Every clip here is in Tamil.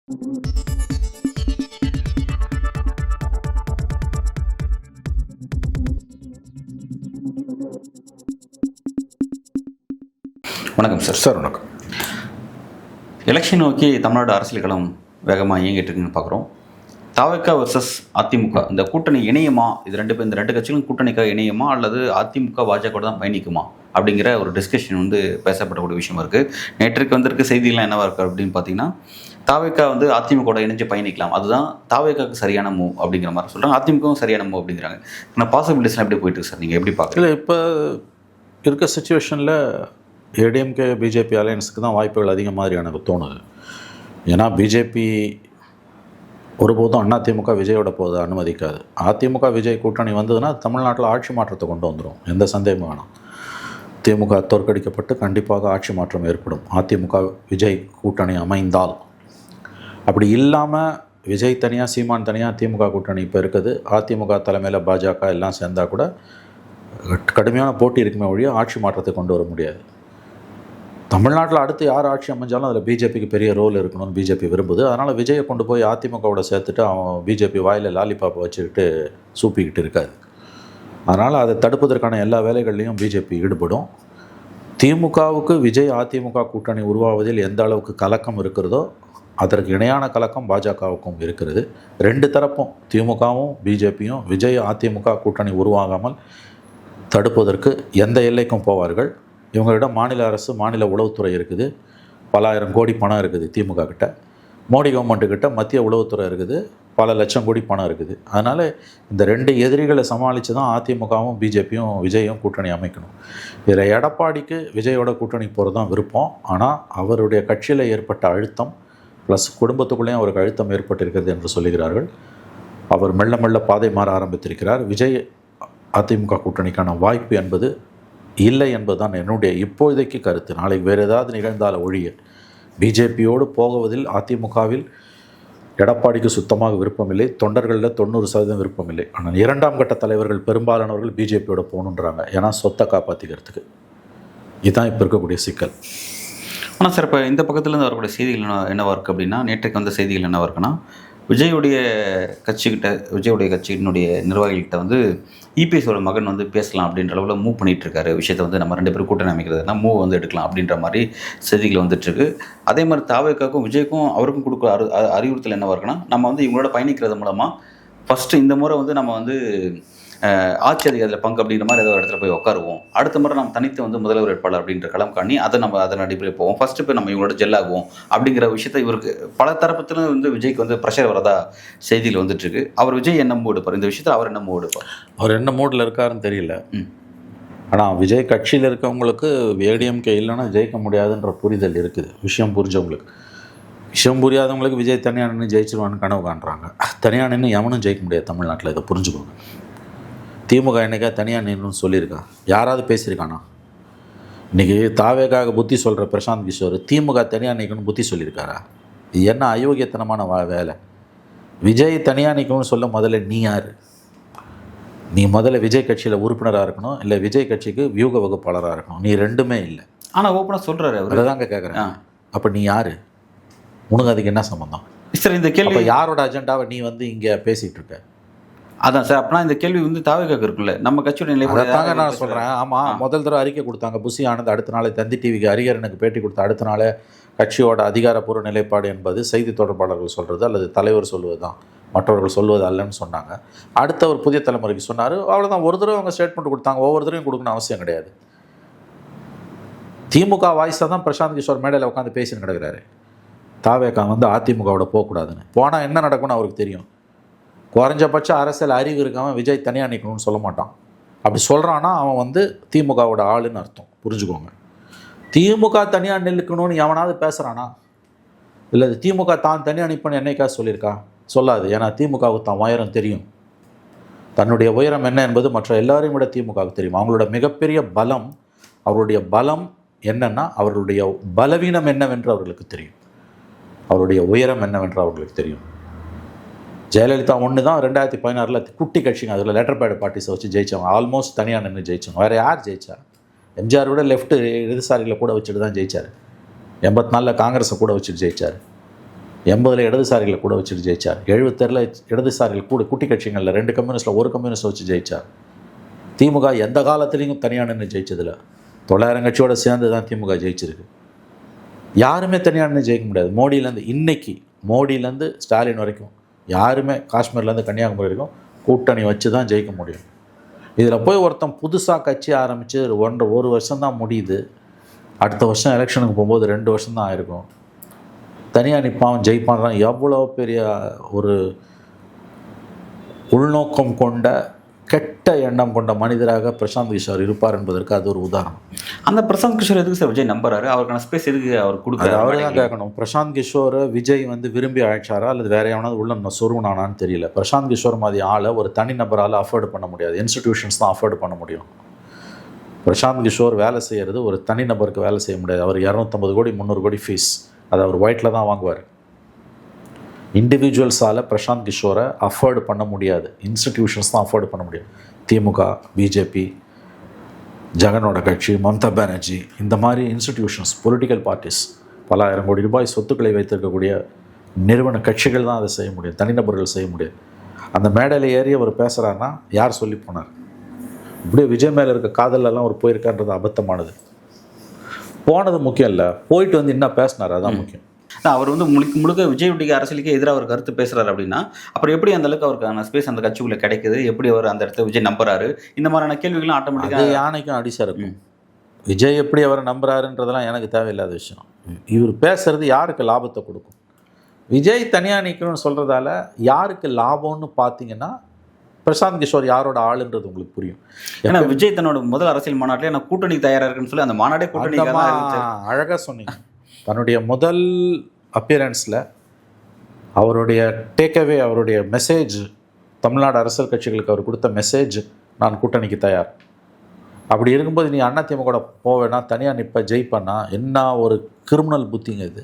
வணக்கம் சார். சார் வணக்கம். எலெக்ஷன் நோக்கி தமிழ்நாடு அரசியல் களம் வேகமாக இயங்கிட்டு இருக்குன்னு பார்க்குறோம். தாவேகா வர்சஸ் அதிமுக இந்த கூட்டணி இணையுமா? இந்த ரெண்டு கட்சிகளும் கூட்டணிக்காக இணையுமா அல்லது அதிமுக பாஜக தான் பயணிக்குமா அப்படிங்கிற ஒரு டிஸ்கஷன் வந்து பேசப்படக்கூடிய விஷயமா இருக்குது. நேற்றுக்கு வந்திருக்க செய்திகள்லாம் என்னவா இருக்குது அப்படின்னு பார்த்தீங்கன்னா, தாவேகா வந்து அதிமுக இணைஞ்சு பயணிக்கலாம், அதுதான் தாவேகாவுக்கு சரியான மூவ் அப்படிங்கிற மாதிரி சொல்கிறாங்க. அதிமுகவும் சரியான மூவ் அப்படிங்கிறாங்க. ஆனால் பாசிபிலிட்டிஸ்லாம் எப்படி போயிட்டு சார், நீங்கள் எப்படி பார்க்குறீங்க? இல்லை, இப்போ இருக்க சுச்சுவேஷனில் ஏடிஎம்கே பிஜேபி அலையன்ஸுக்கு தான் வாய்ப்புகள் அதிகம் மாதிரி எனக்கு தோணுது. ஏன்னா பிஜேபி ஒருபோதும் அதிமுக விஜயோட போது அனுமதிக்காது. அதிமுக விஜய் கூட்டணி வந்ததுன்னா தமிழ்நாட்டில் ஆட்சி மாற்றத்தை கொண்டு வந்துடும், எந்த சந்தேகமும் வேணாம். திமுக தோற்கடிக்கப்பட்டு கண்டிப்பாக ஆட்சி மாற்றம் ஏற்படும் அதிமுக விஜய் கூட்டணி அமைந்தால். அப்படி இல்லாமல் விஜய் தனியாக சீமான் தனியாக திமுக கூட்டணி இப்போ இருக்குது, அதிமுக தலைமையில் பாஜக எல்லாம் சேர்ந்தால் கூட கடுமையான போட்டி இருக்குமே ஒழிய ஆட்சி மாற்றத்தை கொண்டு வர முடியாது. தமிழ்நாட்டில் அடுத்து யார் ஆட்சி அமைஞ்சாலும் அதில் பிஜேபிக்கு பெரிய ரோல் இருக்கணும்னு பிஜேபி விரும்புது. அதனால் விஜயை கொண்டு போய் அதிமுகவோட சேர்த்துட்டு அவன் பிஜேபி வாயில் லாலிபாப்பை வச்சுக்கிட்டு சூப்பிக்கிட்டு இருக்காது. அதனால் அதை தடுப்பதற்கான எல்லா வேலைகள்லையும் பிஜேபி ஈடுபடும். திமுகவுக்கு விஜய் அதிமுக கூட்டணி உருவாவதில் எந்த அளவுக்கு கலக்கம் இருக்கிறதோ அதற்கு இணையான கலக்கம் பாஜகவுக்கும் இருக்கிறது. ரெண்டு தரப்பும் திமுகவும் பிஜேபியும் விஜய் அதிமுக கூட்டணி உருவாகாமல் தடுப்பதற்கு எந்த எல்லைக்கும் போவார்கள். இவங்களிடம் மாநில அரசு, மாநில உளவுத்துறை இருக்குது, பல ஆயிரம் கோடி பணம் இருக்குது. திமுக கிட்ட, மோடி கவர்மெண்ட்டுக்கிட்ட மத்திய உளவுத்துறை இருக்குது, பல லட்சம் கோடி பணம் இருக்குது. அதனால் இந்த ரெண்டு எதிரிகளை சமாளித்து தான் அதிமுகவும் பிஜேபியும் விஜயும் கூட்டணி அமைக்கணும். இதில் எடப்பாடிக்கு விஜயோட கூட்டணி போகிறது தான் விருப்பம். ஆனால் அவருடைய கட்சியில் ஏற்பட்ட அழுத்தம் ப்ளஸ் குடும்பத்துக்குள்ளேயும் அவருக்கு அழுத்தம் ஏற்பட்டிருக்கிறது என்று சொல்லுகிறார்கள். அவர் மெல்ல மெல்ல பாதை மாற ஆரம்பித்திருக்கிறார். விஜய் அதிமுக கூட்டணிக்கான வாய்ப்பு என்பது இல்லை என்பதுதான் என்னுடைய இப்போதைக்கு கருத்து. நாளைக்கு வேறு ஏதாவது நிகழ்ந்தால் ஒழிய பிஜேபியோடு போகுவதில் அதிமுகவில் எடப்பாடிக்கு சுத்தமாக விருப்பமில்லை. தொண்டர்களில் 90% விருப்பமில்லை. ஆனால் இரண்டாம் கட்ட தலைவர்கள் பெரும்பாலானவர்கள் பிஜேபியோட போகணுன்றாங்க. ஏன்னா சொத்தை காப்பாற்றிக்கிறதுக்கு. இதுதான் இப்போ இருக்கக்கூடிய சிக்கல். ஆனால் சார், இப்போ இந்த பக்கத்துலேருந்து வரக்கூடிய செய்திகள் என்னவா இருக்குது அப்படின்னா, நேற்றுக்கு வந்த செய்திகள் என்னவா இருக்குன்னா, விஜயுடைய கட்சியினுடைய நிர்வாகிகிட்ட வந்து இபிஎஸோட மகன் வந்து பேசலாம் அப்படின்ற அளவில் மூவ் பண்ணிகிட்டு இருக்காரு. விஷயத்தை வந்து நம்ம 2 பேரும் கூட்டணி அமைக்கிறதுனா மூவ் வந்து எடுக்கலாம் அப்படின்ற மாதிரி செய்திகள் வந்துட்டுருக்கு. அதே மாதிரி தாவேகாவுக்கும் விஜய்க்கும் அவருக்கும் கொடுக்குற அறிவுறுத்தல் என்னவா இருக்குன்னா, நம்ம வந்து இவங்களோட பயணிக்கிறது மூலமாக ஃபஸ்ட்டு இந்த முறை வந்து நம்ம வந்து ஆட்சி அதிகாரத்தில் பங்கு அப்படின்ற மாதிரி ஏதோ ஒரு இடத்துல போய் உட்காருவோம். அடுத்த முறை நம்ம தனித்து வந்து முதல்வர் வேட்பாளர் அப்படின்ற களம் காணி அதன் அடிப்படையில் போவோம். ஃபஸ்ட்டு போய் நம்ம இவங்களோட ஜெல்லாகுவோம் அப்படிங்கிற விஷயத்தை இவருக்கு பல தரப்புல வந்து விஜய்க்கு வந்து ப்ரெஷர் வரதா செய்தியில் வந்துட்டுருக்கு. அவர் விஜய் என்ன மூவ் எடுப்பார் இந்த விஷயத்தில்? அவர் என்ன மூவ் எடுப்பார்? அவர் என்ன மூடில் இருக்காருன்னு தெரியல. ஆனால் விஜய் கட்சியில் இருக்கவங்களுக்கு ஏடிஎம்கே இல்லைன்னா ஜெயிக்க முடியாதுன்ற புரிதல் இருக்குது. விஷயம் புரிஞ்சவங்களுக்கு. விஷயம் புரியாதவங்களுக்கு விஜய் தனியாக நின்று ஜெயிச்சிருவான்னு கனவு காண்றாங்க. தனியாக நின்று எவனும் ஜெயிக்க முடியாது தமிழ்நாட்டில். இதை புரிஞ்சுக்கோங்க. திமுக என்னைக்கா தனியாக நின்றுன்னு சொல்லியிருக்கா? யாராவது பேசியிருக்கானா? இன்றைக்கி தாவேக்காக புத்தி சொல்கிற பிரசாந்த் கிஷோர் திமுக தனியாக நிற்கணும்னு புத்தி சொல்லியிருக்காரா? இது என்ன அயோக்கியத்தனமான வேலை? விஜய் தனியாக நிற்கணும்னு சொல்ல முதல்ல நீ யார்? நீ முதல்ல விஜய் கட்சியில் உறுப்பினராக இருக்கணும், இல்லை விஜய் கட்சிக்கு வியூக வகுப்பாளராக இருக்கணும். நீ ரெண்டுமே இல்லை. ஆனால் ஓப்பனாக சொல்கிறாரு அவர். அதை தாங்க கேட்குறேன். அப்போ நீ யார்? உனக்கு அதுக்கு என்ன சம்மந்தம்? சார், இந்த கேள்வி யாரோட அஜெண்டாவை நீ வந்து இங்கே பேசிகிட்டு இருக்க? அதான் சார். அப்படின்னா இந்த கேள்வி வந்து தாவேகாவுக்கு இருக்குல்ல, நம்ம கட்சியோட நிலைப்பாடு நான் சொல்கிறேன். ஆமாம், முதல் தடவை அறிக்கை கொடுத்தாங்க புசி ஆனந்த். அடுத்த நாள் தந்தி டிவிக்கு ஹரிஹரனுக்கு பேட்டி கொடுத்த அடுத்த நாள் கட்சியோட அதிகாரப்பூர்வ நிலைப்பாடு என்பது செய்தி தொடர்பாளர்கள் சொல்கிறது அல்லது தலைவர் சொல்லுவது தான், மற்றவர்கள் சொல்வது அல்லன்னு சொன்னாங்க. அடுத்த ஒரு புதிய தலைமுறைக்கு சொன்னார். அவ்வளோதான். ஒரு தடவை அவங்க ஸ்டேட்மெண்ட் கொடுத்தாங்க. ஒவ்வொரு தடவையும் கொடுக்கணும் அவசியம் கிடையாது. திமுக வாய்ஸாக தான் பிரசாந்த் கிஷோர் மேடையில் உட்காந்து பேசின்னு கிடக்கிறாரு. தாவேகா வந்து அதிமுகவோட போகக்கூடாதுன்னு. போனால் என்ன நடக்கும்னு அவருக்கு தெரியும். குறைஞ்சபட்ச அரசியல் அறிவு இருக்காமல் விஜய் தனியாக நிற்கணும்னு சொல்ல மாட்டான். அப்படி சொல்கிறான்னா அவன் வந்து திமுகவோட ஆளுன்னு அர்த்தம். புரிஞ்சுக்கோங்க. திமுக தனியாக நிற்கணும்னு எவனாவது பேசுகிறானா? இல்லை திமுக தான் தனியாக நிற்பன்னு என்னைக்கா சொல்லியிருக்கா? சொல்லாது. ஏன்னா திமுகவுக்கு தான் உயரம் தெரியும். தன்னுடைய உயரம் என்ன என்பது மற்ற எல்லாரையும் விட திமுகவுக்கு தெரியும். அவங்களோட மிகப்பெரிய பலம், அவருடைய பலம் என்னன்னா அவர்களுடைய பலவீனம் என்னவென்று அவர்களுக்கு தெரியும். அவருடைய உயரம் என்னவென்று அவர்களுக்கு தெரியும். ஜெயலலிதா ஒன்று தான் 2016 குட்டி கட்சிங்க, அதில் லெட்டர் பேட் பார்ட்டிஸை வச்சு ஜெயித்தவங்க. ஆல்மோஸ்ட் தனியாக நின்று ஜெயித்தவங்க. வேறு யார் ஜெயிச்சா? எம்ஜிஆர் விட லெஃப்ட்டு இடதுசாரியில் கூட வச்சுட்டு தான் ஜெயித்தார். 84 காங்கிரஸை கூட வச்சுட்டு ஜெயித்தார். 80 இடதுசாரிகளை கூட வச்சுட்டு ஜெயிச்சார். 76 இடதுசாரிகள் கூட குட்டி கட்சிகளில் 2 கம்யூனிஸ்டில் 1 கம்யூனிஸ்ட் வச்சு ஜெயிச்சார். திமுக எந்த காலத்துலேயும் தனியாக நின்று ஜெயிச்சதில்லை. 900 கட்சியோடு சேர்ந்து தான் திமுக ஜெயிச்சிருக்கு. யாருமே தனியாக நின்று ஜெயிக்க முடியாது. மோடியிலேருந்து ஸ்டாலின் வரைக்கும் யாருமே காஷ்மீர்லேருந்து கன்னியாகுமரி வரைக்கும் கூட்டணி வச்சு தான் ஜெயிக்க முடியும். இதில் போய் ஒருத்தன் புதுசாக கட்சி ஆரம்பித்து ஒரு வருஷம் தான் முடியுது. அடுத்த வருஷம் எலெக்ஷனுக்கு போகும்போது 2 வருஷம் தான் ஆயிருக்கும். தனியாக நிற்பான் ஜெயிப்பான். எவ்வளோ பெரிய ஒரு உள்நோக்கம் கொண்ட கெட்ட எண்ணம் கொண்ட மனிதராக பிரசாந்த் கிஷோர் இருப்பார் என்பதற்கு அது ஒரு உதாரணம். அந்த பிரசாந்த் கிஷோர் எதுக்கு சார் விஜய் நம்புறாரு? அவருக்கான ஸ்பேஸ் எதுக்கு அவர் கொடுக்குறாரு? அவர் தான் கேட்கணும். பிரசாந்த் கிஷோரை விஜய் விரும்பி அழைச்சாரா அல்லது வேற எவனாவது உள்ள சொருவனானான்னு தெரியல. பிரசாந்த் கிஷோர் மாதிரி ஆளை ஒரு தனிநபரால் அஃபோர்டு பண்ண முடியாது. இன்ஸ்டிடியூஷன்ஸ் தான் அஃபோர்டு பண்ண முடியும். பிரசாந்த் கிஷோர் வேலை செய்கிறது ஒரு தனிநபருக்கு வேலை செய்ய முடியாது. அவர் 250 கோடி 300 கோடி ஃபீஸ் அதை அவர் ஒயிட்டில் தான் வாங்குவார். இண்டிவிஜுவல்ஸால் பிரசாந்த் கிஷோரை அஃபோர்டு பண்ண முடியாது. இன்ஸ்டிடியூஷன்ஸ் தான் அஃபோர்டு பண்ண முடியும். திமுக, பிஜேபி, ஜெகனோட கட்சி, மம்தா பானர்ஜி, இந்த மாதிரி இன்ஸ்டிடியூஷன்ஸ், பொலிட்டிக்கல் பார்ட்டிஸ், பல ஆயிரம் கோடி ரூபாய் சொத்துக்களை வைத்திருக்கக்கூடிய நிறுவன கட்சிகள் தான் அதை செய்ய முடியும். தனிநபர்கள் செய்ய முடியாது. அந்த மேடையில் ஏறி அவர் பேசுகிறாருன்னா யார் சொல்லி போனார்? இப்படியே விஜய் மேலே இருக்க காதலெல்லாம் அவர் போயிருக்கான்றது அபத்தமானது. போனது முக்கியம் இல்லை, போயிட்டு என்ன பேசினார் அதுதான் முக்கியம். அவர் முழுக்க விஜயுடைய அரசியலுக்கு எதிராக அவர் கருத்து பேசுறாரு அப்படின்னா அப்புறம் எப்படி அந்த அளவுக்கு அவருக்கான ஸ்பேஸ் அந்த கட்சிக்குள்ள கிடைக்குது? எப்படி அவர் அந்த இடத்த விஜய் நம்புறாரு? இந்த மாதிரியான கேள்விகள்லாம் ஆட்டோமேட்டிக்காக யானைக்கும் அடிசா இருக்கும். விஜய் எப்படி அவரை நம்புறாருன்றதெல்லாம் எனக்கு தேவையில்லாத விஷயம். இவர் பேசுறது யாருக்கு லாபத்தை கொடுக்கும்? விஜய் தனியாக நிற்கணும்னு சொல்கிறதால யாருக்கு லாபம்னு பார்த்தீங்கன்னா பிரசாந்த் கிஷோர் யாரோட ஆளுன்றது உங்களுக்கு புரியும். ஏன்னா விஜய் தன்னோட முதல் அரசியல் மாநாட்டில் நான் கூட்டணி தயாராக இருக்குன்னு சொல்லி அந்த மாநாடே கூட்டணி அழகாக சொன்னீங்க. தன்னுடைய முதல் அப்பியரன்ஸில் அவருடைய டேக்அவே, அவருடைய மெசேஜ், தமிழ்நாடு அரசியல் கட்சிகளுக்கு அவர் கொடுத்த மெசேஜ், நான் கூட்டணிக்கு தயார். அப்படி இருக்கும்போது நீ அதிமுக கூட போவேன்னா தனியாக நிற்ப ஜெயிப்பேன்னா என்ன ஒரு கிரிமினல் புத்திங்க இது.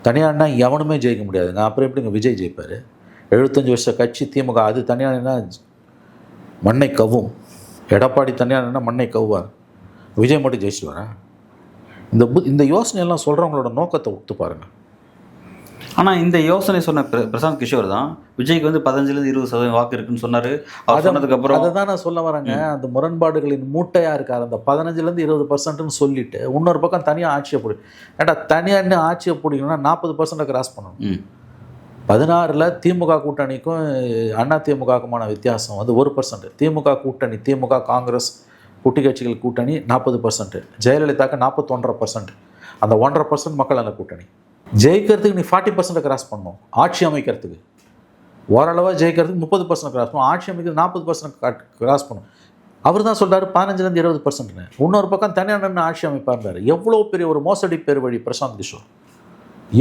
தனியார்னா எவனுமே ஜெயிக்க முடியாதுங்க. அப்புறம் எப்படிங்க விஜய் ஜெயிப்பார்? 75 வருஷ கட்சி திமுக, அது தனியார்னா மண்ணை கவ்வும். எடப்பாடி தனியார்னா மண்ணை கவ்வார். விஜய் மட்டும் ஜெயிச்சுட்டு வரேன். இந்த யோசனையெல்லாம் சொல்கிறவங்களோட நோக்கத்தை ஒத்து பாருங்கள். ஆனால் இந்த யோசனை சொன்ன பிரசாந்த் கிஷோர் தான் விஜய்க்கு 15-20% வாக்கு இருக்குன்னு சொன்னார். அவர் சொன்னதுக்கப்புறம் அதை தான் நான் சொல்ல வரேங்க. அந்த முரண்பாடுகளின் மூட்டையாக இருக்கார். அந்த 15-20%ன்னு சொல்லிட்டு இன்னொரு பக்கம் தனியாக ஆட்சியை பிடிக்கும். ஏட்டா தனியாக ஆட்சியை பிடிக்கணும்னா 40% கிராஸ் பண்ணணும். 16 திமுக கூட்டணிக்கும் அதிமுகவுக்குமான வித்தியாசம் 1%. திமுக கூட்டணி, திமுக காங்கிரஸ் குட்டி கட்சிகள் கூட்டணி 40%, ஜெயலலிதாக்கு 41.5%. அந்த 1.5% மக்கள் நல கூட்டணி. ஜெயிக்கிறதுக்கு நீ 40% கிராஸ் பண்ணணும். ஆட்சி அமைக்கிறதுக்கு ஓரளவாக ஜெயிக்கிறதுக்கு 30% கிராஸ் பண்ணணும். ஆட்சி அமைக்கிறது 40% கிராஸ் பண்ணணும். அவர் தான் சொல்கிறாரு 15-20%. இன்னொரு பக்கம் தனியாக நின்று ஆட்சி அமைப்பார். எவ்வளோ பெரிய ஒரு மோசடி பேர் வழி பிரசாந்த் கிஷோர்.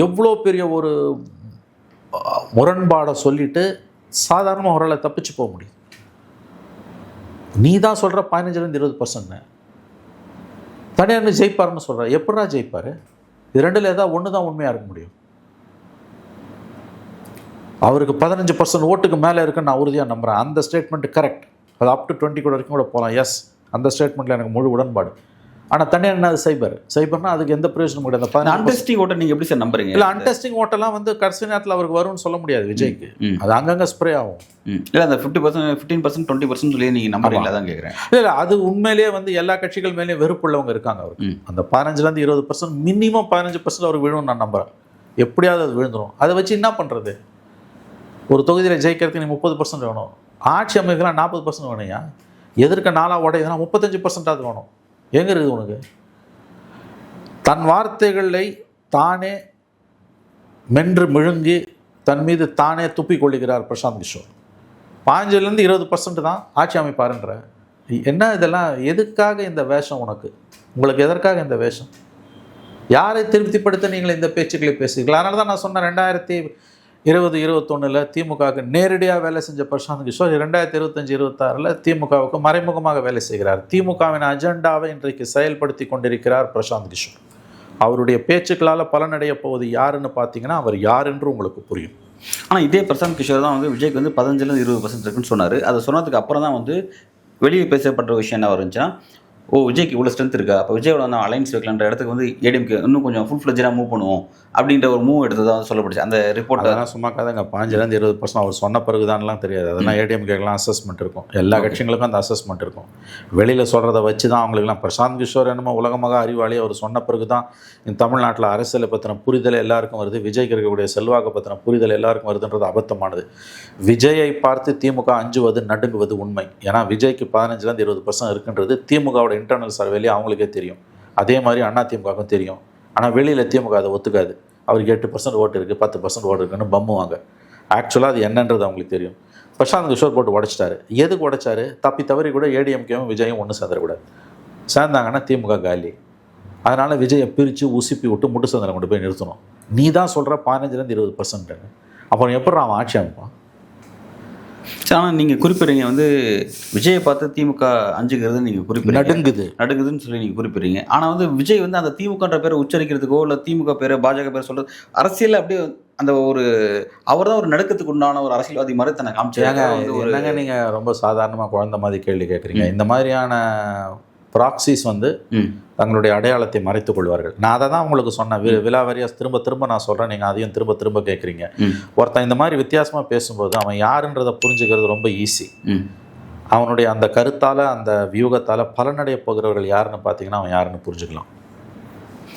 எவ்வளோ பெரிய ஒரு முரண்பாடை சொல்லிட்டு சாதாரணமாக ஒரு ஆளை தப்பிச்சு போக முடியும். நீ தான் சொல்கிற 15-20% தனியார் ஜெயிப்பாருன்னு சொல்கிற. எப்படா ஜெயிப்பார்? இது ரெண்டில் ஏதாவது ஒன்று தான் உண்மையாக இருக்க முடியும். அவருக்கு 15% ஓட்டுக்கு மேலே இருக்குன்னு நான் உறுதியாக நம்புகிறேன். அந்த ஸ்டேட்மெண்ட் கரெக்ட். அது அப் டு 20 கூட வரைக்கும் கூட போகலாம். எஸ், அந்த ஸ்டேட்மெண்ட்டில் எனக்கு முழு உடன்பாடு. ஆனால் தனியாக என்ன அது சைபர்னா அதுக்கு எந்த பிரயோஜனம் கிடையாது. அந்த அன்டெஸ்டிங் ஓட்டை நீங்கள் எப்படி சார் நம்புறீங்க? இல்லை, அன்டெஸ்டிங் ஓட்டெல்லாம் கடைசி நேரத்தில் அவருக்கு வரும்னு சொல்ல முடியாது விஜய்க்கு. அது அங்கங்கே ஸ்ப்ரே ஆகும். இல்லை அந்த 50%, 15%, 20% சொல்லி நீங்கள் நம்புறீங்களா தான் கேட்குறேன். இல்லை, அது உண்மையிலேயே எல்லா கட்சிகள் மேலேயும் வெறுப்புள்ளவங்க இருக்காங்க அவருக்கு. அந்த 15-20% மினிமம் 15% அவருக்கு விழுவும் நான் நம்புகிறேன். எப்படியாவது அது விழுந்துடும். அதை வச்சு என்ன பண்ணுறது? ஒரு தொகுதியில் ஜெயிக்கிறதுக்கு நீ 30% வேணும். ஆட்சி அமைக்கலாம் 40% வேணும்யா. எதிர்க்க 4 உடையதுனா 35% வேணும். எங்கே இருக்குது உனக்கு? தன் வார்த்தைகளை தானே மென்று மிழுங்கி தன் மீது தானே துப்பிக் கொள்ளுகிறார் பிரசாந்த் கிஷோர். 15-20% தான் ஆட்சி அமைப்பாருன்ற. என்ன இதெல்லாம்? எதுக்காக இந்த வேஷம் உனக்கு? உங்களுக்கு எதற்காக இந்த வேஷம்? யாரை திருப்திப்படுத்த நீங்கள் இந்த பேச்சுக்களை பேசுகிறீர்கள்? அதனால தான் நான் சொன்னேன் 2020-21 திமுகவுக்கு நேரடியாக வேலை செஞ்ச பிரசாந்த் கிஷோர் 2025-26 திமுகவுக்கு மறைமுகமாக வேலை செய்கிறார். திமுகவின் அஜெண்டாவை இன்றைக்கு செயல்படுத்தி கொண்டிருக்கிறார் பிரசாந்த் கிஷோர். அவருடைய பேச்சுக்களால் பலனடைய போவது யாருன்னு பார்த்தீங்கன்னா அவர் யார் என்று உங்களுக்கு புரியும். ஆனால் இதே பிரசாந்த் கிஷோர் தான் விஜய்க்கு 15-20% இருக்குன்னு சொன்னார். அதை சொன்னதுக்கு அப்புறம் தான் வெளியே பேசப்பட்ட விஷயம் என்ன வருந்துச்சுன்னா விஜய்க்கு இவ்வளோ ஸ்ட்ரென்த் இருக்கா, அப்போ விஜயோட நான் அலைன்ஸ் வைக்கலான்ற இடத்துக்கு வந்து ஏடிஎம்கே இன்னும் கொஞ்சம் ஃபுல் ஃப்ளெஜ்டாக மூவ் பண்ணுவோம் அப்படின்ற ஒரு மூவ் எடுத்ததாக வந்து சொல்லப்படுச்சு அந்த ரிப்போர்ட். அதெல்லாம் சும்மா கதைங்க. 15-20% அவர் சொன்ன பிறகுதான்லாம் தெரியாது. அதெல்லாம் ஏடிஎம்கேக்கெலாம் அசஸ்மெண்ட் இருக்கும். எல்லா கட்சிகளுக்கும் அந்த அசஸ்மெண்ட் இருக்கும். வெளியில் சொல்கிறத வச்சு தான் அவங்களுக்குலாம் பிரசாந்த் கிஷோர் என்னமோ உலகமாக அறிவாளி, அவர் சொன்ன பிறகு தான் இந்த தமிழ்நாட்டில் அரசியலை பற்றின புரிதல் எல்லாருக்கும் வருது, விஜய்க்கு இருக்கக்கூடிய செல்வாக்கை பற்றின புரிதல் எல்லாருக்கும் வருதுன்றது அபத்தமானது. விஜயை பார்த்து திமுக அஞ்சுவது நடுங்குவது உண்மை. ஏன்னா விஜய்க்கு 15-20% இருக்குன்றது திமுகவோட இன்டர்னல் சர்வேலேயே அவங்களுக்கே தெரியும். அதே மாதிரி அதிமுகவுக்கும் தெரியும். ஆனால் வெளியில் திமுக அதை ஒத்துக்காது. அவருக்கு 8% ஓட்டு இருக்குது, 10% ஓட்டு இருக்குன்னு பம்முவாங்க. ஆக்சுவலாக அது என்னன்றது அவங்களுக்கு தெரியும். பிரசாந்த் கிஷோர் போட்டு உடைச்சிட்டாரு. எதுக்கு உடைச்சாரு? தப்பி தவறி கூட ஏடிஎம்கேவும் விஜயும் ஒன்று சேர்ந்துடக்கூடாது. சேர்ந்தாங்கன்னா திமுக காலி. அதனால் விஜயை பிரித்து உசுப்பி விட்டு முட்டு சந்திரன் கொண்டு போய் நிறுத்தணும். நீ தான் சொல்கிற 15-20%. அப்புறம் எப்படி அவன் ஆட்சி அமைப்பான்? ஆனால் நீங்கள் குறிப்பிட்றீங்க வந்து விஜயை பார்த்து திமுக அஞ்சுகிறது நீங்கள் குறிப்பிட்றீங்க, நடுங்குதுன்னு சொல்லி நீங்கள் குறிப்பிட்றீங்க. ஆனால் வந்து விஜய் வந்து அந்த திமுகன்ற பேரை உச்சரிக்கிறதுக்கோ இல்லை திமுக பேரை பாஜக பேரை சொல்கிறது அரசியலில் அப்படியே அந்த ஒரு அவர் தான் ஒரு நடுக்கத்துக்கு உண்டான ஒரு அரசியல்வாதி மாதிரி தன்னை காமிச்சாங்க. என்னங்க நீங்கள் ரொம்ப சாதாரணமாக குழந்தை மாதிரி கேள்வி கேட்குறீங்க. இந்த மாதிரியான ப்ராக்சிஸ் வந்து தங்களுடைய அடையாளத்தை மறைத்துக் கொள்வார்கள். நான் அதை தான் உங்களுக்கு சொன்னேன். விலாவரியாக திரும்ப திரும்ப நான் சொல்கிறேன், நீங்கள் அதையும் திரும்ப திரும்ப கேட்குறீங்க. ஒருத்தன் இந்த மாதிரி வித்தியாசமாக பேசும்போது அவன் யாருன்றதை புரிஞ்சுக்கிறது ரொம்ப ஈஸி. அவனுடைய அந்த கருத்தால் அந்த வியூகத்தால் பலனடைய போகிறவர்கள் யாருன்னு பார்த்தீங்கன்னா அவன் யாருன்னு புரிஞ்சுக்கலாம்.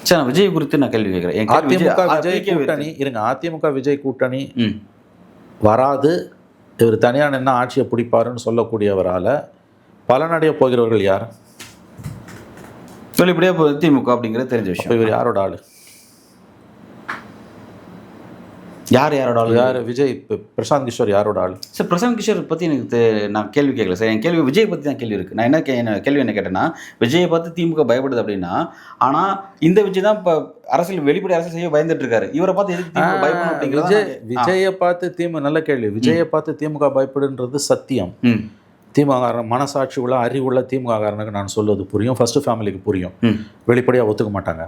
சரி, நான் விஜய் குறித்து நான் கேள்வி கேட்குறேன். அதிமுக விஜய் கூட்டணி இருங்க, அதிமுக விஜய் கூட்டணி வராது, இவர் தனியாக நின்று ஆட்சியை பிடிப்பாருன்னு சொல்லக்கூடியவரால் பலனடைய போகிறவர்கள் யார்? வெளிப்படையாக இப்போ திமுக அப்படிங்கிறது தெரிஞ்ச விஷயம். இவர் யாரோட ஆள்? யாரோட ஆள்? யார்? விஜய். இப்போ பிரசாந்த் கிஷோர் யாரோட ஆள்? சார், பிரசாந்த் கிஷோர் பற்றி எனக்கு நான் கேள்வி கேட்கல சார். என் கேள்வி விஜய் பற்றி தான் கேள்வி இருக்குது. நான் என்ன கேள்வி என்ன கேட்டேன்னா, விஜயை பார்த்து திமுக பயப்படுது அப்படின்னா, ஆனால் இந்த விஜய் தான் இப்போ அரசியல் வெளிப்படை அரசியல் செய்ய பயந்துட்டு இருக்காரு. இவரை பார்த்து எதுக்கு திமுக பயப்படும் அப்படிங்கிறது? விஜயை பார்த்து திமுக, நல்ல கேள்வி. விஜயை பார்த்து திமுக பயப்படுன்றது சத்தியம். திமுக மனசாட்சி உள்ள அறிவுள்ள திமுககாரனுக்கு நான் சொல்வது புரியும், ஃபர்ஸ்ட் ஃபேமிலிக்கு புரியும். வெளிப்படையாக ஒத்துக்க மாட்டாங்க.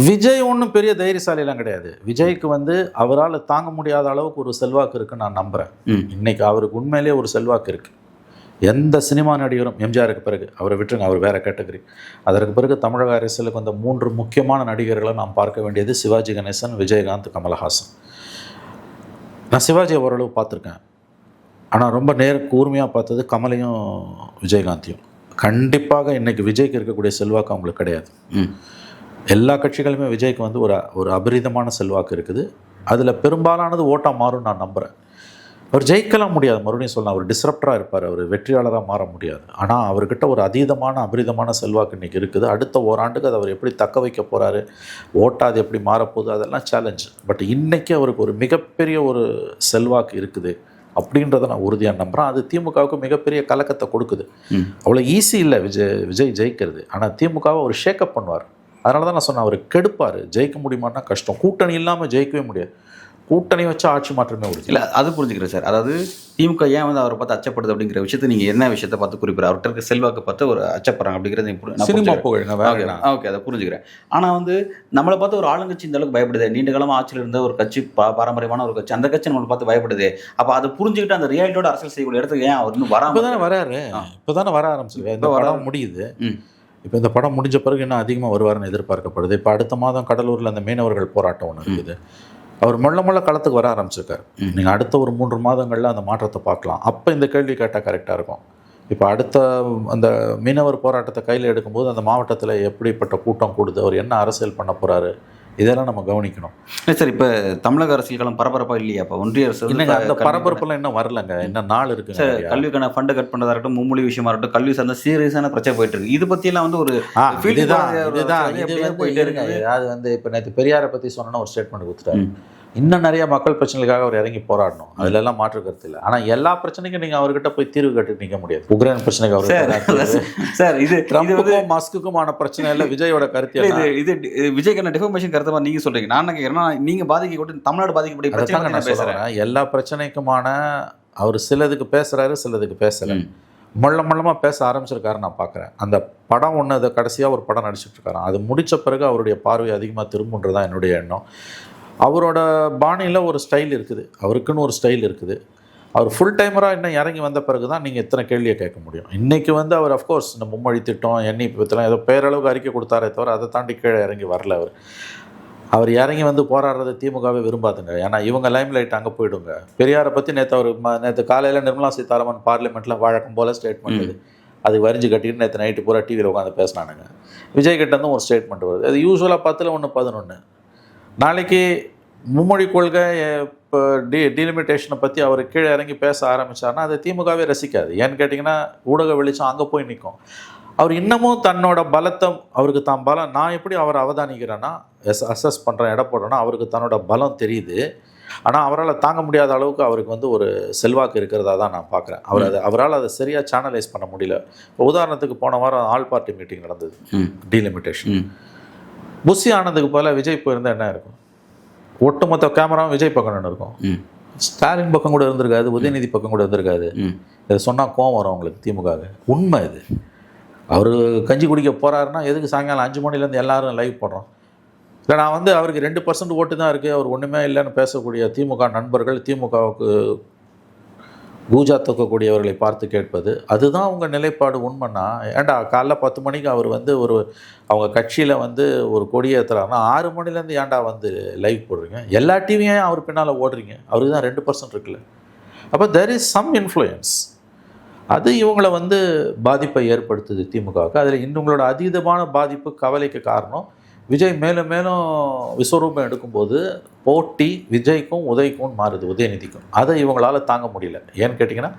விஜய் ஒன்றும் பெரிய தைரியசாலியெல்லாம் கிடையாது. விஜய்க்கு வந்து அவரால் தாங்க முடியாத அளவுக்கு ஒரு செல்வாக்கு இருக்குன்னு நான் நம்புகிறேன். இன்னைக்கு அவருக்கு உண்மையிலேயே ஒரு செல்வாக்கு இருக்குது. எந்த சினிமா நடிகரும், எம்ஜிஆருக்கு பிறகு அவரை விட்டுருங்க, அவர் வேறு கேட்டகரி, அதற்கு பிறகு தமிழக அரசியலுக்கு வந்த 3 முக்கியமான நடிகர்களை நாம் பார்க்க வேண்டியது சிவாஜி கணேசன், விஜயகாந்த், கமலஹாசன். நான் சிவாஜியை ஓரளவு பார்த்துருக்கேன். ஆனால் ரொம்ப கூர்மையாக பார்த்தது கமலையும் விஜயகாந்தையும். கண்டிப்பாக இன்றைக்கி விஜய்க்கு இருக்கக்கூடிய செல்வாக்கு அவங்களுக்கு கிடையாது. எல்லா கட்சிகளுமே விஜய்க்கு வந்து ஒரு அபரிதமான செல்வாக்கு இருக்குது. அதில் பெரும்பாலானது ஓட்டாக மாறும் நான் நம்புகிறேன். அவர் ஜெயிக்கலாம் முடியாது, மறுபடியும் சொல்லலாம், அவர் டிஸ்ரப்டராக இருப்பார், அவர் வெற்றியாளராக மாற முடியாது. ஆனால் அவர்கிட்ட ஒரு அபரிதமான செல்வாக்கு இன்றைக்கி இருக்குது. அடுத்த ஓராண்டுக்கு அதை அவர் எப்படி தக்க வைக்க போகிறாரு, ஓட்டாது எப்படி மாறப்போகுது, அதெல்லாம் சேலஞ்சு. பட் இன்றைக்கி அவருக்கு ஒரு மிகப்பெரிய ஒரு செல்வாக்கு இருக்குது அப்படின்றத நான் உறுதியாக நம்புகிறேன். அது திமுகவுக்கு மிகப்பெரிய கலக்கத்தை கொடுக்குது. அவ்வளோ ஈஸி இல்லை விஜய் ஜெயிக்கிறது. ஆனால் திமுகவை அவர் ஷேக்கப் பண்ணுவார். அதனால தான் நான் சொன்னேன், அவர் கெடுப்பார். ஜெயிக்க முடியுமான்னா கஷ்டம். கூட்டணி இல்லாமல் ஜெயிக்கவே முடியாது. கூட்டணி வச்சு ஆட்சி மாற்றமே உறுதி. இல்லை, அது புரிஞ்சுக்கிறேன் சார். அதாவது திமுக ஏன் வந்து அவரை பார்த்து அச்சப்படுது அப்படிங்கிற விஷயத்தை நீங்கள் என்ன விஷயத்தை பார்த்து குறிப்பிட, அவர்கிட்ட இருக்க செல்வாக்கு பார்த்து ஒரு அச்சப்படுறாங்க அப்படிங்கிறது சினிமா புகழ். ஓகே, அதை புரிஞ்சுக்கிறேன். ஆனால் வந்து நம்மளை பார்த்து ஒரு ஆளுங்கட்சி இந்த அளவுக்கு பயப்படுது, நீண்ட காலமாக ஆட்சியில் இருந்த ஒரு கட்சி, பாரம்பரியமான ஒரு கட்சி, அந்த கட்சி நம்மளை பார்த்து பயப்படுது. அப்போ அதை புரிஞ்சுக்கிட்டு அந்த ரியாலிட்டியோட அரசியல் செய்யக்கூடிய இடத்துக்கு ஏன் அவர் இன்னும் இப்போ தானே வர ஆரம்பிச்சிருக்கேன். இந்த படம் முடியுது. இப்போ இந்த படம் முடிஞ்ச பிறகு இன்னும் அதிகமாக வருவார்னு எதிர்பார்க்கப்படுது. இப்போ அடுத்த மாதம் கடலூரில் அந்த மீனவர்கள் போராட்டம் ஒன்று இருக்குது. அவர் மெல்ல களத்துக்கு வர ஆரம்பிச்சிருக்காரு. நீங்கள் அடுத்த ஒரு 3 மாதங்களில் அந்த மாற்றத்தை பார்க்கலாம். அப்போ இந்த கேள்வி கேட்டால் கரெக்டாக இருக்கும். இப்போ அடுத்த அந்த மீனவர் போராட்டத்தை கையில் எடுக்கும்போது அந்த மாவட்டத்தில் எப்படிப்பட்ட கூட்டம் கூடுது, அவர் என்ன அரசியல் பண்ண போகிறாரு, இதெல்லாம் நம்ம கவனிக்கணும். இல்லை சார், இப்போ தமிழக அரசியல் காலம் பரபரப்பாக இல்லையா? இப்போ ஒன்றிய அரசு இல்லைங்க, அந்த பரபரப்பெல்லாம் இன்னும் வரலங்க, இன்னும் நாள் இருக்குது சார். கல்விக்கான ஃபண்டை கட் பண்ணதாக இருக்கட்டும், மும்மொழி விஷயமா இருக்கட்டும், கல்வி சார்ந்த சீரியஸான பிரச்சனை போயிட்டு இருக்கு. இது பற்றியெல்லாம் வந்து ஒரு போயிட்டே இருக்கு. அது வந்து இப்போ நேற்று பெரியாரை பற்றி சொன்னோன்னா ஒரு ஸ்டேட்மெண்ட் கொடுத்துட்டாரு. இன்னும் நிறைய மக்கள் பிரச்சனைகளுக்காக அவர் இறங்கி போராடணும், அதுலெல்லாம் மாற்று கருத்து இல்லை. ஆனால் எல்லா பிரச்சனைக்கும் நீங்கள் அவர்கிட்ட போய் தீர்வு கட்டு நிற்க முடியாது. உக்ரைன் பிரச்சனைக்கு அவர் சார், இது ட்ரம்புக்கும் மஸ்குக்குமான பிரச்சனை இல்லை. விஜயோட கருத்து இது விஜய்க்கான டிஃபர்மேஷன் கருத்தை மாதிரி நீங்கள் சொல்கிறீங்க. நான் கேட்குறேன்னா, நீங்கள் பாதிக்கப்பட்டு தமிழ்நாடு பாதிக்கப்பட்ட பிரச்சனை நான் பேசுகிறேன். எல்லா பிரச்சனைக்குமான அவர் சிலதுக்கு பேசுகிறாரு, சிலதுக்கு பேசலை. மொல்லமாக பேச ஆரம்பிச்சிருக்காரு நான் பார்க்குறேன். அந்த படம் ஒன்று, அதை கடைசியாக ஒரு படம் நடிச்சிட்ருக்காராம். அது முடித்த பிறகு அவருடைய பார்வை அதிகமாக திரும்புன்றது தான் என்னுடைய எண்ணம். அவரோட பாணியில் ஒரு ஸ்டைல் இருக்குது, அவருக்குன்னு ஒரு ஸ்டைல் இருக்குது. அவர் ஃபுல் டைமராக இன்னும் இறங்கி வந்த பிறகு தான் நீங்கள் இத்தனை கேள்வியை கேட்க முடியும். இன்றைக்கி வந்து அவர் அஃப்கோர்ஸ் இந்த மும்மொழி திட்டம் என்இபி பற்றிலாம் ஏதோ பேரளவுக்கு அறிக்கை கொடுத்தாரே தவிர அதை தாண்டி கீழே இறங்கி வரல. அவர் இறங்கி வந்து போராடுறது திமுகவே விரும்பாதுங்க. ஏன்னா இவங்க லைம் லைட் அங்கே போயிடுங்க. பெரியாரை பற்றி நேற்று காலையில் நிர்மலா சீதாராமன் பார்லிமெண்ட்டில் வழக்கம் போல் ஸ்டேட்மெண்ட் இது அது வரிஞ்சு கட்டிட்டு நேற்று நைட்டு பூரா டிவியில் உட்காந்து பேசினானுங்க. விஜய் கிட்டேருந்தும் ஒரு ஸ்டேட்மெண்ட் வருது. அது யூஸ்வலாக 10-1-11. நாளைக்கு மும்மொழி கொள்கை இப்போ டீலிமிட்டேஷனை பற்றி அவர் கீழே இறங்கி பேச ஆரம்பித்தார்னா அதை திமுகவே ரசிக்காது. ஏன்னு கேட்டிங்கன்னா ஊடக வெளிச்சம் அங்கே போய் நிற்கும். அவர் இன்னமும் தன்னோட பலத்தை அவருக்கு தான் பலம் நான் எப்படி அவரை அவதானிக்கிறேன்னா அசஸ் பண்ணுறேன் எடை போடுறேன்னா அவருக்கு தன்னோட பலம் தெரியுது. ஆனால் அவரால் தாங்க முடியாத அளவுக்கு அவருக்கு வந்து ஒரு செல்வாக்கு இருக்கிறதா தான் நான் பார்க்குறேன். அவரால் அதை சரியாக சேனலைஸ் பண்ண முடியல. இப்போ உதாரணத்துக்கு போன வாரம் ஆல் பார்ட்டி மீட்டிங் நடந்தது டீலிமிட்டேஷன். புஷி ஆனதுக்கு போல விஜய் போயிருந்தால் என்ன இருக்கும்? ஒட்டுமொத்த கேமராவும் விஜய் பக்கம் இருக்கும். ஸ்டாலின் பக்கம் கூட இருந்திருக்காது, உதயநிதி பக்கம் கூட இருந்திருக்காது. இதை சொன்னால் கோவம் வரும் அவங்களுக்கு திமுக. உண்மை இது. அவர் கஞ்சி குடிக்க போகிறாருன்னா எதுக்கு சாயங்காலம் 5 மணிலேருந்து எல்லாரும் லைவ் போடுறோம்? இல்லை நான் வந்து அவருக்கு 2% ஓட்டு தான் இருக்குது, அவர் ஒன்றுமே இல்லைன்னு பேசக்கூடிய திமுக நண்பர்கள் திமுகவுக்கு பூஜா தூக்கக்கூடியவர்களை பார்த்து கேட்பது அதுதான் அவங்க நிலைப்பாடு. உண்மைன்னா ஏன்டா காலைல 10 மணிக்கு அவர் வந்து அவங்க கட்சியில் வந்து ஒரு கொடியை ஏற்றுறாருன்னா 6 மணிலேருந்து ஏன்டா வந்து லைவ் போடுறீங்க? எல்லா டிவியும் அவர் பின்னால் ஓடுறீங்க. அவருக்கு தான் 2% இருக்குல்ல. அப்போ தெர் இஸ் சம் இன்ஃப்ளூயன்ஸ். அது இவங்களை வந்து பாதிப்பை ஏற்படுத்துது திமுகவுக்கு. அதில் இன்னுங்களோட அதீதமான பாதிப்பு கவலைக்கு காரணம் விஜய் மேலும் மேலும் விஸ்வரூபம் எடுக்கும்போது போட்டி விஜய்க்கும் உதய்க்கும் மாறுது, உதயநிதிக்கும். அதை இவங்களால் தாங்க முடியல. ஏன்னு கேட்டிங்கன்னா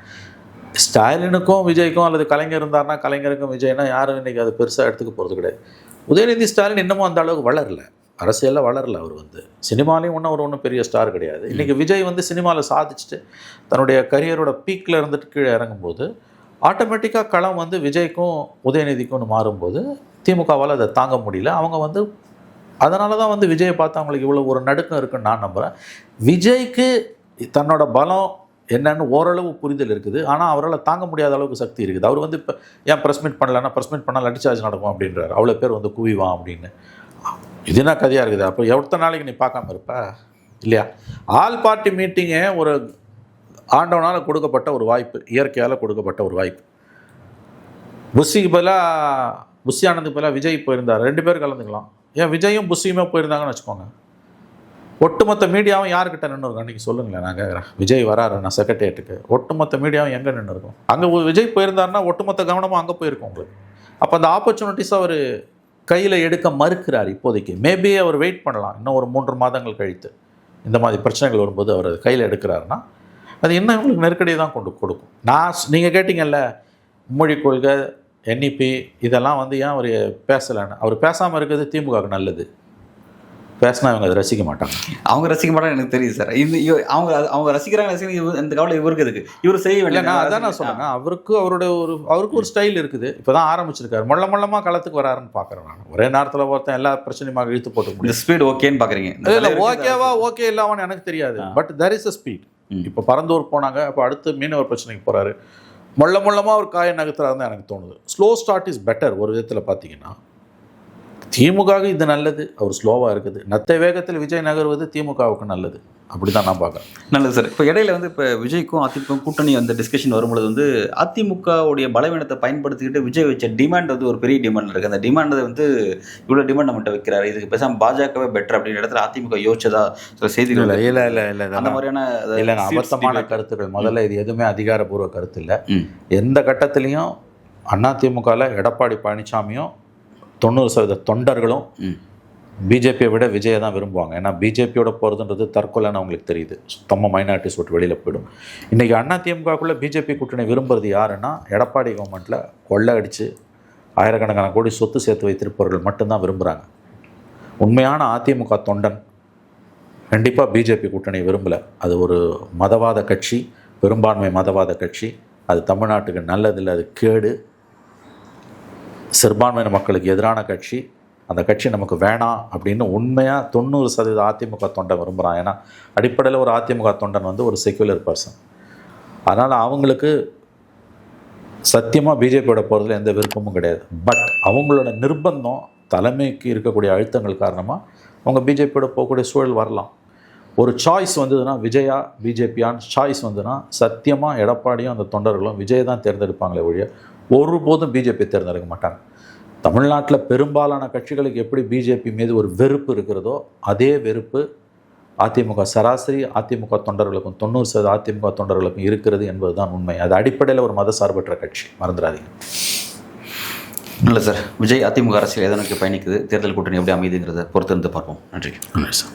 ஸ்டாலினுக்கும் விஜய்க்கும் அல்லது கலைஞர் இருந்தார்னா கலைஞருக்கும் விஜய்னா யாரும் இன்றைக்கி அது பெருசாக எடுத்துக்க போகிறது கிடையாது. உதயநிதி ஸ்டாலின் இன்னமும் அந்த அளவுக்கு வளரல, அரசியலில் வளரல. அவர் வந்து சினிமாலையும் ஒன்றும் பெரிய ஸ்டார் கிடையாது. இன்றைக்கி விஜய் வந்து சினிமாவில் சாதிச்சுட்டு தன்னுடைய கரியரோட பீக்கில் இருந்துட்டு கீழே இறங்கும்போது ஆட்டோமேட்டிக்காக களம் வந்து விஜய்க்கும் உதயநிதிக்கும்னு மாறும்போது திமுகவால் அதை தாங்க முடியல. அவங்க வந்து அதனால தான் வந்து விஜயை பார்த்து அவங்களுக்கு இவ்வளோ ஒரு நடுக்கம் இருக்குன்னு நான் நம்புகிறேன். விஜய்க்கு தன்னோட பலம் என்னன்னு ஓரளவு புரிதல் இருக்குது. ஆனால் அவரால் தாங்க முடியாத அளவுக்கு சக்தி இருக்குது. அவர் வந்து இப்போ ஏன் ப்ரெஸ் மீட் பண்ணலன்னா ப்ரெஸ் மீட் பண்ணால் லடிச்சார்ஜ் நடக்கும் அப்படின்றார். அவ்வளோ பேர் வந்து குவிவான் அப்படின்னு. இது என்ன கதையாக இருக்குது? அப்போ எவ்வளோ நாளைக்கு நீ பார்க்காம இருப்ப இல்லையா? ஆல் பார்ட்டி மீட்டிங்கே ஒரு ஆண்டவனால் கொடுக்கப்பட்ட ஒரு வாய்ப்பு, இயற்கையால் கொடுக்கப்பட்ட ஒரு வாய்ப்பு. புஷிக்கு பதிலாக புஷி ஆனதுக்கு பதிலாக விஜய் போயிருந்தார். 2 பேர் கலந்துக்கலாம். ஏன் விஜயும் புஷியுமே போயிருந்தாங்கன்னு வச்சுக்கோங்க. ஒட்டுமொத்த மீடியாவும் யார்கிட்ட நின்று இருக்கும் அன்றைக்கி சொல்லுங்களேன். நான் கேட்குறேன். விஜய் வராரு நான் செக்ரட்டேரியட்டுக்கு, ஒட்டுமொத்த மீடியாவும் எங்கே நின்று இருக்கும்? அங்கே விஜய் போயிருந்தாருன்னா ஒட்டுமொத்த கவனமும் அங்கே போயிருக்கும் உங்களுக்கு. அப்போ அந்த ஆப்பர்ச்சுனிட்டிஸ் அவர் கையில் எடுக்க மறுக்கிறார் இப்போதைக்கு. மேபி அவர் வெயிட் பண்ணலாம், இன்னும் ஒரு 3 மாதங்கள் கழித்து இந்த மாதிரி பிரச்சனைகள் வரும்போது அவர் கையில் எடுக்கிறாருன்னா அது இன்னும் இவங்களுக்கு நெருக்கடியை தான் கொடுக்கும். நீங்கள் கேட்டிங்கல்ல மொழி கொள்கை என்இபி இதெல்லாம் வந்து ஏன் அவர் பேசலைன்னு. அவர் பேசாமல் இருக்கிறது திமுகவுக்கு நல்லது. பேசினா அவங்க அதை ரசிக்க மாட்டாங்க. அவங்க ரசிக்க மாட்டாங்க எனக்கு தெரியுது சார். அவங்க ரசிக்கிறாங்க இந்த கவலை இவருக்கு இருக்குது. இவர் செய்ய வேண்டிய நான் அதான் நான் சொன்னேங்க. அவருக்கு ஒரு ஸ்டைல் இருக்குது. இப்போ தான் ஆரம்பிச்சிருக்காரு. மொல்லமாக களத்துக்கு வராருன்னு பார்க்குறேன் நான். ஒரே நேரத்தில் ஒருத்தன் எல்லா பிரச்சனையுமாக இழுத்து போட்டு முடியும். ஸ்பீட் ஓகேன்னு பார்க்குறீங்க? இல்லை ஓகேவா ஓகே இல்லாமல் எனக்கு தெரியாது. But there is a speed. இப்போ பரந்தூர் போனாங்க, அப்போ அடுத்து மீனவர் பிரச்சனைக்கு போகிறாரு. மொல்லமாக ஒரு காயை நகர்த்துறாருன்னு எனக்கு தோணுது. Slow start is better. ஒரு விதத்தில் பார்த்தீங்கன்னா திமுகவுக்கு இது நல்லது. அவர் ஸ்லோவாக இருக்குது. நத்தை வேகத்தில் விஜய் நகர்வது திமுகவுக்கு நல்லது. அப்படி தான் நான் பார்க்குறேன். நல்லது சார். இப்போ இடையில வந்து இப்போ விஜய்க்கும் அதிமுக கூட்டணி அந்த டிஸ்கஷன் வரும்பொழுது வந்து அதிமுகவுடைய பலவீனத்தை பயன்படுத்திக்கிட்டு விஜய் வச்ச டிமாண்ட் வந்து ஒரு பெரிய டிமாண்ட் இருக்குது. அந்த டிமாண்டை வந்து இவ்வளோ டிமாண்ட் நம்மகிட்ட வைக்கிறாரு, இதுக்கு பேசாமல் பாஜகவே பெட்டர் அப்படின்ற இடத்துல அதிமுக யோசிச்சதா சில செய்திகள் இல்லை அந்த மாதிரியான அபத்தமான கருத்துக்கள். முதல்ல இது எதுவுமே அதிகாரப்பூர்வ கருத்து இல்லை. எந்த கட்டத்துலேயும் அதிமுகவில் எடப்பாடி பழனிசாமியும் 90% தொண்டர்களும் பிஜேபியை விட விஜயை தான் விரும்புவாங்க. ஏன்னா பிஜேபியோட போகிறதுன்றது தற்கொலைன்னு அவங்களுக்கு தெரியுது. சுத்தமாக மைனாரிட்டிஸ் விட்டு வெளியில் போயிடும். இன்றைக்கி அதிமுகக்குள்ளே பிஜேபி கூட்டணி விரும்புறது யாருன்னா எடப்பாடி கவர்மெண்ட்டில் கொள்ளை அடித்து ஆயிரக்கணக்கான கோடி சொத்து சேர்த்து வைத்திருப்பவர்கள் மட்டும்தான் விரும்புகிறாங்க. உண்மையான அதிமுக தொண்டன் கண்டிப்பாக பிஜேபி கூட்டணி விரும்பலை. அது ஒரு மதவாத கட்சி, பெரும்பான்மை மதவாத கட்சி. அது தமிழ்நாட்டுக்கு நல்லதில்லை, அது கேடு. சிறுபான்மையின மக்களுக்கு எதிரான கட்சி. அந்த கட்சி நமக்கு வேணாம் அப்படின்னு உண்மையாக 90% அதிமுக தொண்டன் விரும்புகிறான். ஏன்னா அடிப்படையில் ஒரு அதிமுக தொண்டன் வந்து ஒரு செக்யுலர் பர்சன். அதனால் அவங்களுக்கு சத்தியமாக பிஜேபியோட போகிறதுல எந்த விருப்பமும் கிடையாது. பட் அவங்களோட நிர்பந்தம் தலைமைக்கு இருக்கக்கூடிய அழுத்தங்கள் காரணமாக அவங்க பிஜேபியோட போகக்கூடிய சூழல் வரலாம். ஒரு சாய்ஸ் வந்ததுன்னா விஜயா பிஜேபியான்னு சாய்ஸ் வந்ததுன்னா சத்தியமாக எடப்பாடியும் அந்த தொண்டர்களும் விஜய் தான் தேர்ந்தெடுப்பாங்களே ஒழிய ஒருபோதும் பிஜேபி தேர்ந்தெடுக்க மாட்டாங்க. தமிழ்நாட்டில் பெரும்பாலான கட்சிகளுக்கு எப்படி பிஜேபி மீது ஒரு வெறுப்பு இருக்கிறதோ அதே வெறுப்பு அதிமுக சராசரி அதிமுக தொண்டர்களுக்கும் 90% அதிமுக தொண்டர்களுக்கும் இருக்கிறது என்பது தான் உண்மை. அது அடிப்படையில் ஒரு மதசார்பற்ற கட்சி, மறந்துடாதீங்க. இல்லை சார், விஜய் அதிமுக அரசியல் எதை நோக்கி பயணிக்குது, தேர்தல் கூட்டணி எப்படி அமைதுங்கிறத பொறுத்திருந்து பார்ப்போம். நன்றி. நன்றி சார்.